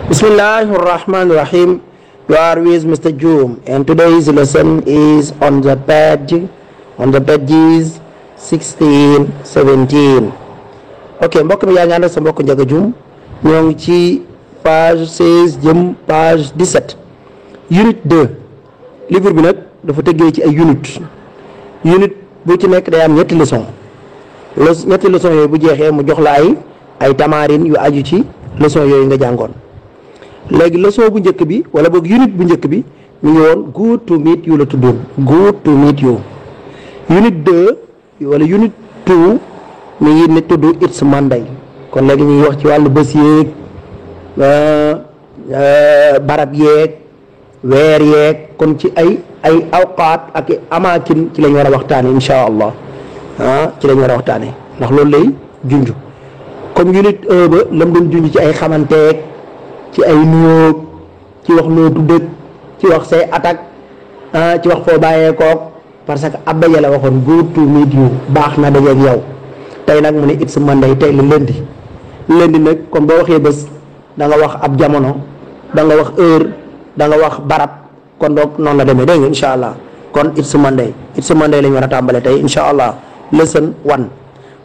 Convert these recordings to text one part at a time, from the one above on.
Bismillahirrahmanirrahim. You are with Mr. Joom, and today's lesson is on the pages 16, 17. Ok, mbokk mi yaa ngi ànd ak sa mbokk Njaga Joom ñoo ngi ci page 16 jëm page 17 unit 2. livre bi nag dafa tëggee ci ay unit bu ci nekk day am ñetti leçon yooyu bu jeexee mu jox la ay tamarin yu aju ci leçon yooyu nga jàngoon. léegi leçon bu njëkk bi wala boog unit bu njëkk bi mu ngi woon good to meet you la tuddoon, good to meet you. unit 2 wala unit 2 mi ngi ne tudd it's Monday. kon léegi ñu ngi wax ci wàllu bés yeeg barab yeeg weer yeeg kon ci ay awqaat ak amaakin ci lañ war a waxtaane insha allah ci lañ war a waxtaane ndax loolu lay junj comme unit 1 ba lam doon junj ci ay xamanteeg ci ay nuyoo ci wax noo tudd ci wax say attaque ci wax foo bàyyeekook parce que ab daje la waxoon good to meet you baax na dajeeg yow. tey nag mu ne it's Monday, tey la lundi nag comme boo waxee bés da nga wax ab jamono da nga wax heure da nga wax barab kon donc noonu la demee dégg nga incha allah kon it's Monday lañ war a tàmbale tey incha allah. lesson 1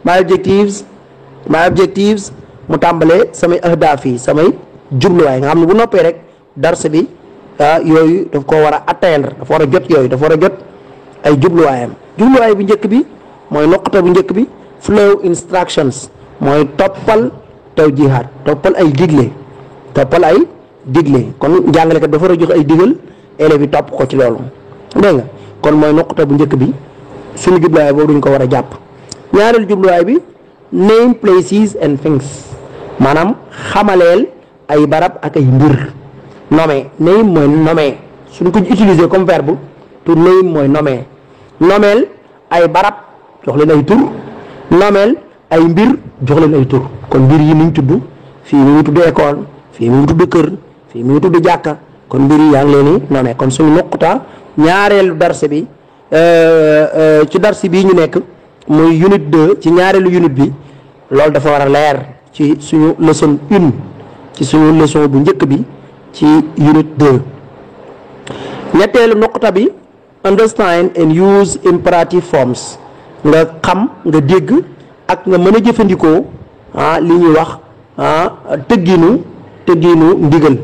my objectives mu tàmbalee samay ahdaaf yi samay jubluwaay nga xam ne bu noppee rek darse bi yooyu daf ko war a atteindre dafa war a jot yooyu dafa war a jot ay jubluwaayam. jubluwaay bu njëkk bi mooy noqata bu njëkk bi flow instructions mooy toppal tawjihaat toppal ay digle kon jàngalekat dafa war a jox ay digal élèves yi topp ko ci loolu dégg nga kon mooy noqata bu njëkk bi suñu jubluwaay boobu duñ ko war a jàpp. ñaareelu jubluwaay bi name places and things maanaam xamaleel ay barab ak ay mbir. nommer name mooy nommer suñ ko utiliser comme verbe to name mooy nomeel ay barab jox leen ay tur nomeel ay mbir jox leen ay tur kon mbir yi niñ tudd fii mi ngi tudd école fii mi ngi tudd kër fii mi ngi tudd jàkka kon mbir yi yaa ngi leen di nommer kon suñu nuqta ñaareelu darse bi ci darse bii ñu nekk muy unit 2 ci ñaareelu unit bi loolu dafa war a leer ci suñu leçon 1 ci suñu leçon bu njëkk bi ci unit 2. ñetteelu nuqta bi understand and use imperative forms nga xam nga dégg ak nga mën a jëfandikoo li ñuy wax tëgginu ndigal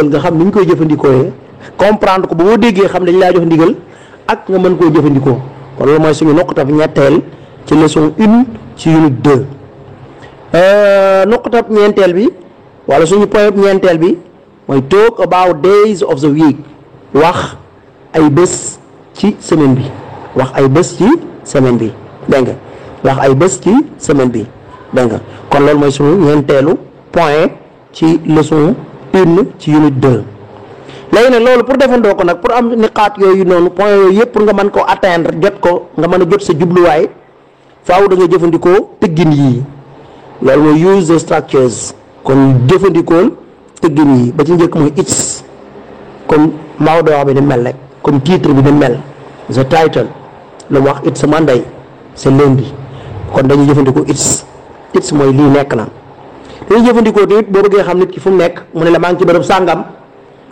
nga xam ni ñu koy jëfandikoo comprendre ko ba boo déggee xam dañ laa jox ndigal ak nga mën koo jëfandikoo kon loolu mooy suñu nuqta bi ñetteel ci leçon 1 ci unit 2. nuqta ñeenteel bi wala suñu point ñeenteel bi mooy talk about days of the week wax ay bés ci semaine bi dégg nga wax ay bés ci semaine bi dégg nga kon loolu mooy suñu ñeenteelu point ci leçon 1 ci unit 2. léegi nag loolu pour defandoo ko nag pour am niqaat yooyu noonu point yooyu yëpp pour nga mën koo atteindre jot ko nga mën a jot sa jubluwaay faaw da nga jëfandikoo tëggin yii loolu mooy use the structures kon jëfandikool tëggin yi ba ci njëkk mooy it's comme mawduu bi di mel rek comme titre bi di mel the title lu mu wax it's Monday c'est lundi kon dañuy jëfandikoo it's mooy lii nekk na. dañuy jëfandikoo tamit boo bëggee xam nit ki fu mu nekk mu ne la maa ngi ci bërëb sàngam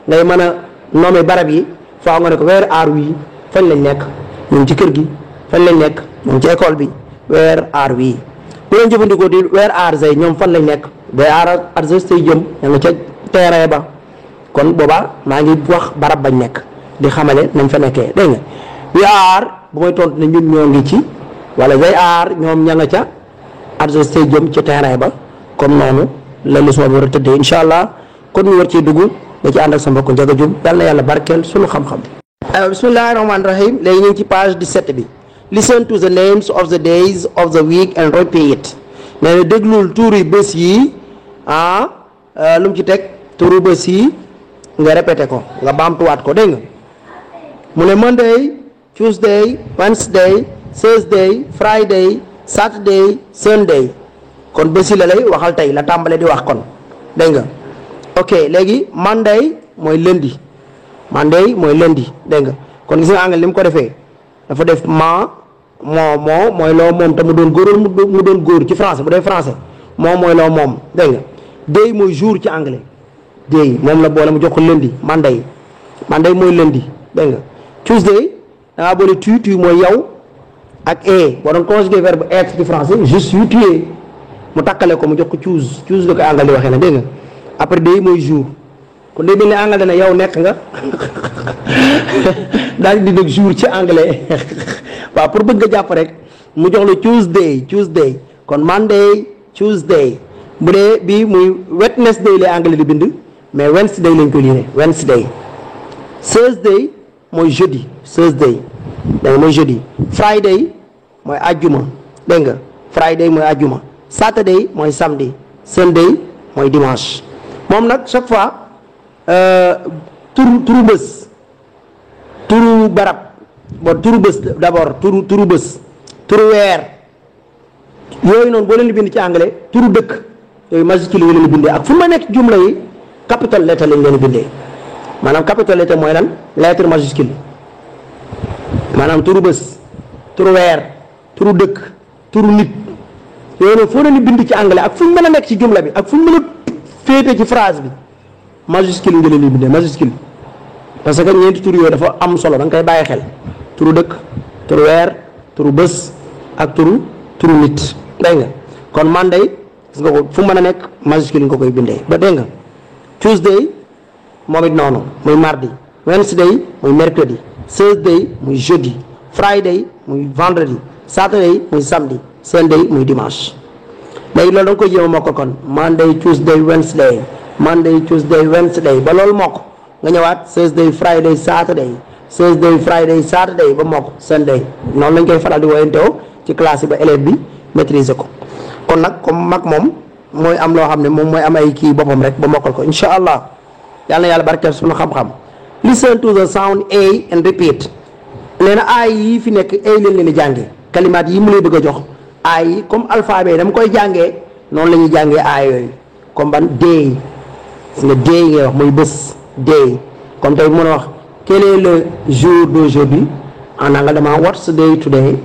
ngay mën a nommer barab yi faaw nga ne ko where are we fañ lañ nekk ñu ngi ci kër gi fañ lañ nekk ñu ngi ci école bi where are we. bu leen jëfandikoo di where are they ñoom fan lañ nekk they are at the stadium ña nga ca terrain ba kon boobaa maa ngi wax barab bañ nekk di xamale nañ fa nekkee dégg nga. we are bu may tontu ne ñun ñoo ngi ci wala they are ñoom ña nga ca at the stadium ca terrain ba comme noonu la leçon bi war a tëddee incha allah kon ñu war cee dugg da ci ànd ak sa mbokk Njaga Jóob yal na yàlla barkeel suñu xam-xam. bismillahi rahmaani rahim léegi ñu ngi ci page 17 bi. listen to the names of the days of the week and repeat nee na déglul tuuri bés yi lu mu ci teg tuuri bés yi nga répété ko nga baamtuwaat ko dégg nga mu ne Monday, Tuesday, Wednesday, Thursday, Friday, Saturday, Sunday kon bés yi la lay waxal tey la tàmbale di wax kon dégg nga ok léegi Monday mooy lundi dégg nga kon gis nga anglais li mu ko defee dafa def moo mooy loo moom te mu doon góor mu doon góor ci français bu dee français moo mooy loo moom dégg nga day mooy jour ci anglais day moom la boole mu jox ko lundi Monday mooy lundi dégg nga Tuesday da ngaa boole tu mooy yow ak boo doon conjuguer verbe être ci français juste yu tuye mu takkale ko mu jox ko choose la ko anglais di waxee na dégg nga après day mooy jour kon day mel ni anglais dana yow nekk nga daal di dégg jour ci anglais waaw pour bëgg nga jàpp rek mu jox la Tuesday kon Monday Tuesday bu dee bii muy Wednesday lay anglais di bind mais Wednesday lañ ko liire Wednesday Thursday mooy jeudi dégg nga mooy jeudi Friday mooy ajjuma dégg nga Friday mooy ajjuma Saturday mooy samedi Sunday mooy dimanche moom nag chaque fois turu bés turu barab bon turu bés d'abord turu bés turu weer yooyu noonu boo leen di bind ci anglais turu dëkk yooyu majuscule yi leen di bindee ak fu ma nekk jumla yi capital lettre lañ leen di bindee maanaam capital lettre mooy lan lettre majuscule maanaam turu bés turu weer turu dëkk turu nit yooyu noonu foo leen di bind ci anglais ak fu ñu mën a nekk ci jumla bi ak fu ñu mën a féete ci phrase bi majuscule nga leen di bindee majuscule parce que ñeenti tur yooyu dafa am solo da nga koy bàyyi xel turu dëkk turu weer turu bés ak turu nit dégg nga kon Monday gis nga ko fu mën a nekk majuscule nga koy bindee ba dégg nga Tuesday moom it noonu muy mardi Wednesday muy mercredi Thursday muy jeudi Friday muy vendredi Saturday muy samedi Sunday muy dimanche léegi loolu da nga koy jéem a mokk kon Monday Tuesday Wednesday ba loolu mokk nga ñëwaat Thursday Friday Saturday ba mokk Sunday noonu lañ koy faral di woyantewoo ci classe yi ba élève bi maîtriser ko kon nag comme mag moom mooy am loo xam ne moom mooy am ay kii boppam rek ba mokkal ko insha allah yàlla na yàlla barkeel suñu xam-xam listen to the sound A and repeat nee na aay yi fi nekk A leen di jàngee kalimaat yi mu lay bëgg a jox aay yi comme alphabet dama koy jàngee noonu la ñuy jàngee aay yooyu comme ban day gis nga day ngay wax muy bés day comme tey mën a wax quel est le jour d'aujourd'hui en anglais dama what's the day today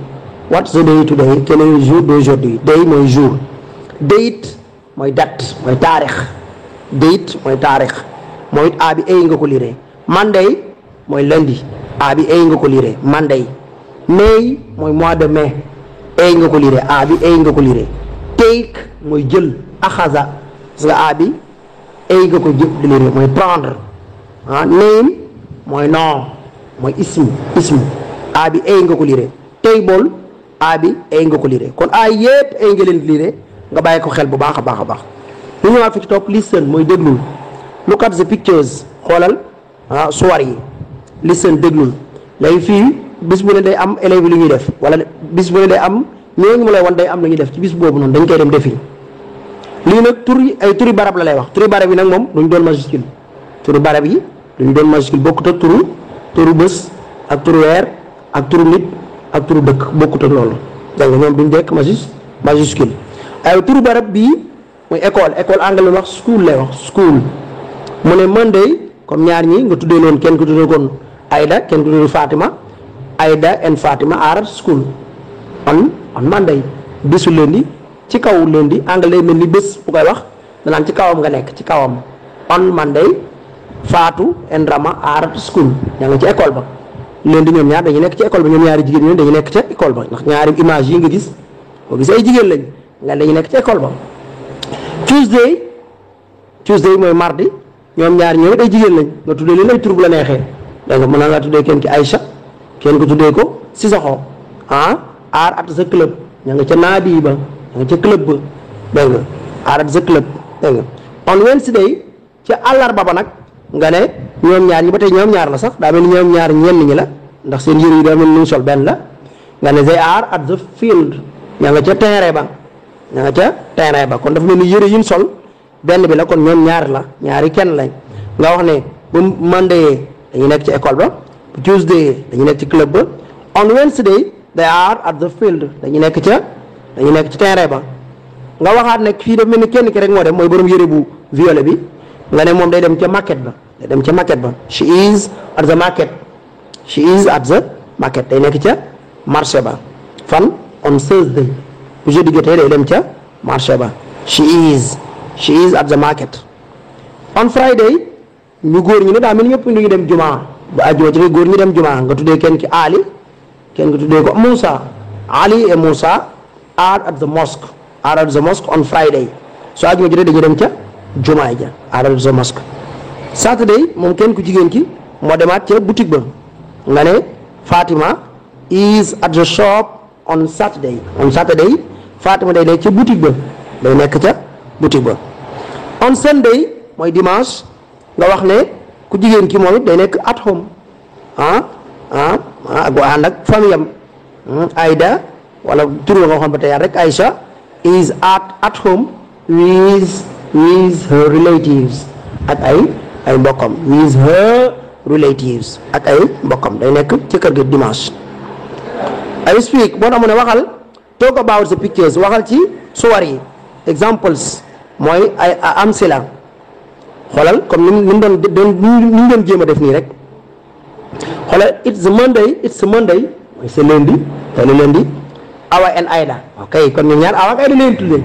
quel est le jour d'aujourd'hui day mooy jour date mooy date mooy taarix mooy a bi ay nga ko lire Monday mooy lundi a bi ay nga ko lire Monday May mooy mois de mai ay nga ko lire a bi ay nga ko lire take mooy jël axaza parce que a bi ay nga ko jël lire mooy prendre name mooy nom mooy ismu a bi ay nga ko lire table a bi ay nga ko lire kon a yépp ay nga leen lire nga bàyyi ko xel bu baax a baax ñu ñëwaat fi ci topp listen mooy déglul look at the pictures xoolal suwar yi listen déglul léegi fii bis bu ne day am élèves yi lu ñuy def wala bis bu ne day am ñooñu mu lay wan day am lu ñuy def ci bis boobu noonu dañ koy dem defi lii nag turi barab la lay wax turi barab yi nag moom duñ doon majuscule turi barab yi duñ doon majuscule bokkut ak turu bés ak turu weer ak turu nit ak turu dëkk bokkut ak loolu dégg nga ñoom duñ dekk majuscule ay turu barab bii muy école anglais wax school lay wax school mu ne Monday comme ñaar ñi nga tuddee loon kenn ko tuddee kon Aida kenn ko tuddee Fatima Aida and Fatima are at school on Monday bisu lundi ci kaw lundi anglais mel ni bés bu koy wax danaan ci kawam nga nekk ci kawam on Monday Fatou and Rama are at school yaa nga ci école ba lundi ñoom ñaar dañuy nekk ci école ba ñoom ñaari jigéen ñoom dañuy nekk ca école ba ndax ñaari image yi nga gis boo gis ay jigéen lañ nga dañuy nekk ci école ba Tuesday mooy mardi ñoom ñaar ñëw ay jigéen lañ nga tuddee leen ay tur bu la neexee da nga mën naa nga tuddee kenn ki Aïcha kenn ko tuddee ko Sissoko are at the club ña nga ca naadi ba ña nga ca club ba dégg nga are at the club dégg nga on Wednesday ca àllarba ba nag nga ne ñoom ñaar ñi ba tey ñoom ñaar la sax daa mel ni ñoom ñaar ñenn ñi la ndax seen yëre yi daa mel ni ñu sol benn la nga ne they are at the field ña nga ca terrain ba kon dafa mel ni yëre yi ñu sol benn bi la kon ñoom ñaar la ñaari kenn lañ nga wax ne bu Monday dañu nekk ci école ba bu Tuesday dañu nekk ci club ba on Wednesday they are at the field dañu nekk ci terrain ba nga waxaat ne fii dafa mel ni kenn ki rek moo dem mooy borom yëre bu violet bi nga ne moom day dem ca market ba she is at the market day nekk ca marché ba fan on Thursday bu jeudi jotee day dem ca marché ba she is at the market on Friday ñu góor ñi ne daa mel ñëpp ñu ngi dem jumaa bu àjjuma ci góor ñi dem jumaa nga tuddee kenn ki Ali kenn nga tuddee ko Moussa. Ali et Moussa are at the mosque on Friday so àjjuma ji dañuy dem ca jumaa ja are at the mosque. Saturday moom kenn ku jigéen ki moo demaat ca boutique ba nga ne Fatima is at the shop on Saturday Fatima day nekk ca boutique ba day nekk ca boutique ba. On Sunday mooy dimanche nga wax ne ku jigéen ki moom it day nekk at home ak ànd ak famille am Aïda wala tur nga waxoon ba tey rek Aïcha is at home with her relatives ak ay mbokkam with her relatives ak ay mbokkam day nekk ci kër gi dimanche. I speak boo tax mu ne waxal talk about the pictures waxal ci suwar yi examples mooy ay am sila xoolal comme ni mu doon jéem a def nii rek xoolal it's Monday mooy c'est lundi tey lundi Awa and Aida ok kon ñoom ñaar Awa ak Aida leen tuddee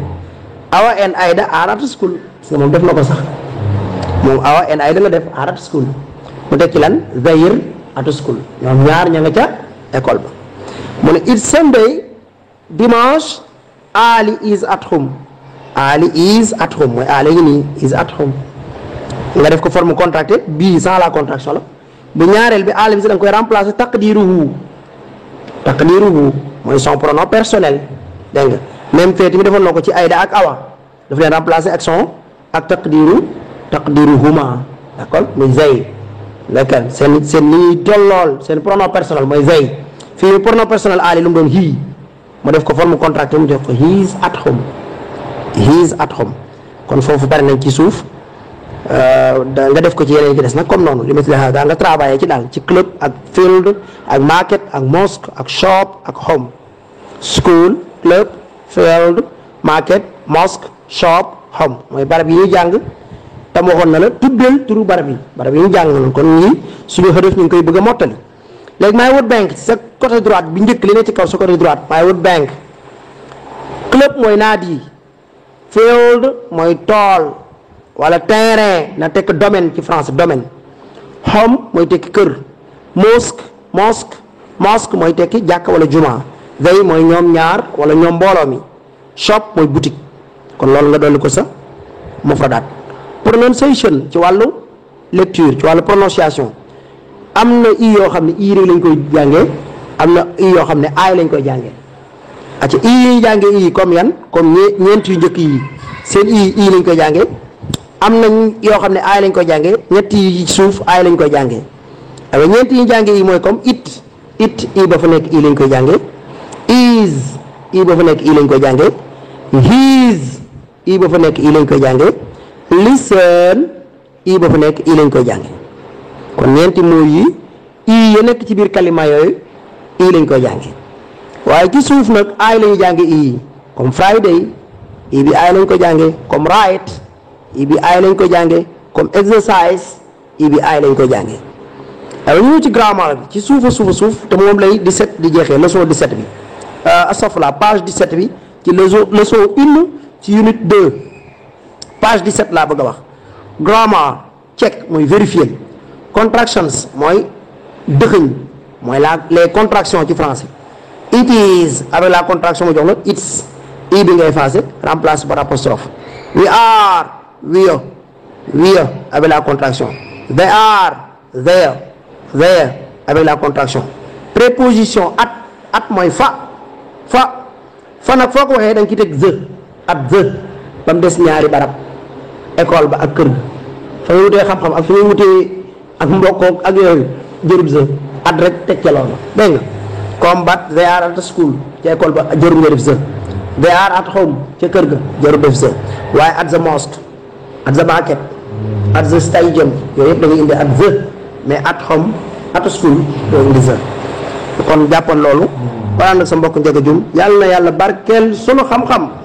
Awa and Aida are at school parce que moom def na ko sax moom Awa and Aida la def are at school mu tekki lan they're at school ñoom ñaar ña nga ca école ba mu ne it's Sunday dimanche Ali is at home mooy Ali ngi nii is at home nga def ko forme contractée bii sans la contraction la bu ñaareel bi Ali bi si da nga koy remplacer taqdiruhu mooy son pronom personnel dégg nga même fait mi defoon na ko ci Aïda ak Awa daf leen remplacer ak son ak taqdiruhuma d'accord muy zay d'accord seen ni ñuy tollool seen pronom personnel mooy zay fii pronom personnel Ali lu mu doon he mu def ko forme contractée mu def ko he is at home kon foofu pare nañ ci suuf nga def ko ci yeneen ci des nag comme noonu li ma ci daa nga travailler ci daal ci club ak field ak market ak mosque ak shop ak home school club field market mosque shop home mooy barab yi ñuy jàng tam waxoon na la tuddal turu barab yi ñu jàng noonu kon ñii suñu xëdëf ñu ngi koy bëgg a mottali léegi My Wood Bank sa côté droite bi njëkk li ne ci kaw sa côté droite My Wood Bank club mooy naadi field mooy tool wala terrain na tekk domaine ci français domaine home mooy tekki kër mosque mooy tekki jàkka wala juma they mooy ñoom ñaar wala ñoom mbooloo mi shop mooy boutique kon loolu nga dolli ko sa mufradaat. Pronunciation ci wàllu lecture ci wàllu prononciation am na i yoo xam ne i rek lañ koy jàngee am na i yoo xam ne aay lañ koy jàngee acca i yi ñu jàngee i comme yan comme ñeent yu njëkk yi seen i lañ koy jàngee am nañ yoo xam ne aay lañ koy jàngee ñetti yi suuf aay lañ koy jàngee waaye ñeent yi ñu jàngee yi mooy comme it i ba fa nekk i lañ koy jàngee is i ba fa nekk i lañ koy jàngee his i ba fa nekk i lañ koy jàngee listen i ba fa nekk i lañ koy jàngee kon ñeenti mooy yi i ya nekk ci biir kalima yooyu i lañ koy jàngee waaye ci suuf nag aay lañu jàngee i comme Friday i bi aay lañ koy jàngee comme right i bi aay lañ koy jàngee comme exercise i bi aay lañ koy jàngee alors ñu ci grammaire bi ci suufa suuf te moom lay 17 di jeexee leçon 17 bi astafurlah page 17 bi ci leçon 1 ci unit 2 page 17 laa bëgg a wax grammar check mooy vérifier contractions mooy dëxëñ mooy les contractions ci français it is avec la contraction mu jox la it's i bi ngay effacé remplace par apostrophe we are we avec la contraction they are there avec la contraction préposition at mooy fa nag foo ko waxee da nga ci teg the ba mu des ñaari barab école ba ak kër ga fa nga wutee xam-xam ak fa nga wutee ak mbokkoog ak yooyu jërub at rek teg ca loolu dégg nga comme but they are at school ca école ba jëru nga def they are at home ca kër ga jëru def waaye at the mosque at the market at the stadium yooyu yëpp da nga indi at mais at home at school doo indi kon jàppoon loolu. kon nag sa mbokk Ndiaga Dioum yàlla na yàlla barkeel sunu xam-xam.